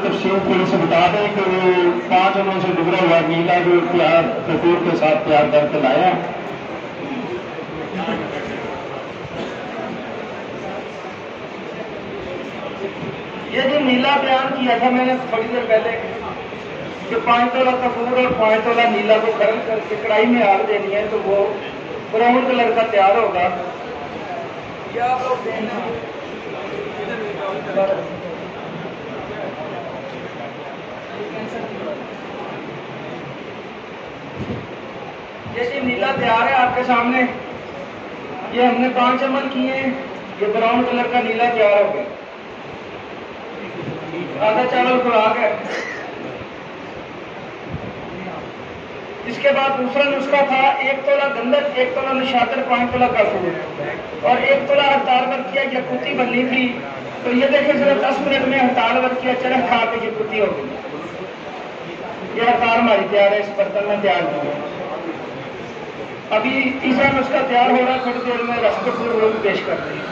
तफसील थोड़ी सी बता दें कि वो 5 दिनों से गुजरा हुआ नीला जो तैयार कपूर के साथ तैयार करके लाया। ये जो नीला बयान किया था मैंने थोड़ी देर पहले कि 5 तोला कपूर और 5 तोला नीला को गर्म करके कढ़ाई में आग देनी है तो वो ब्राउन कलर का तैयार होगा। या आप लोग देखना ये जी नीला तैयार है आपके सामने। ये हमने 5 अमल किए हैं। ये ब्राउन कलर का नीला तैयार हो गया। आधा चावल खुराक है। इसके बाद दूसरा नुस्खा था 1 तोला गंधक, 1 तोला निशातर, 5 तोला कपूर और 1 तोला हड़ताल वर्क किया। ये कुत्ती बननी थी तो ये देखें सिर्फ 10 मिनट में हड़ताल वर्क किया, चरख खा के ये कुत्ती हो गई। ये हड़ताल हमारी तैयार है, इस बर्तन में तैयार की है। अभी तीसरा नुस्खा तैयार हो रहा है, थोड़ी देर में रस कपूर वो भी पेश कर रही है।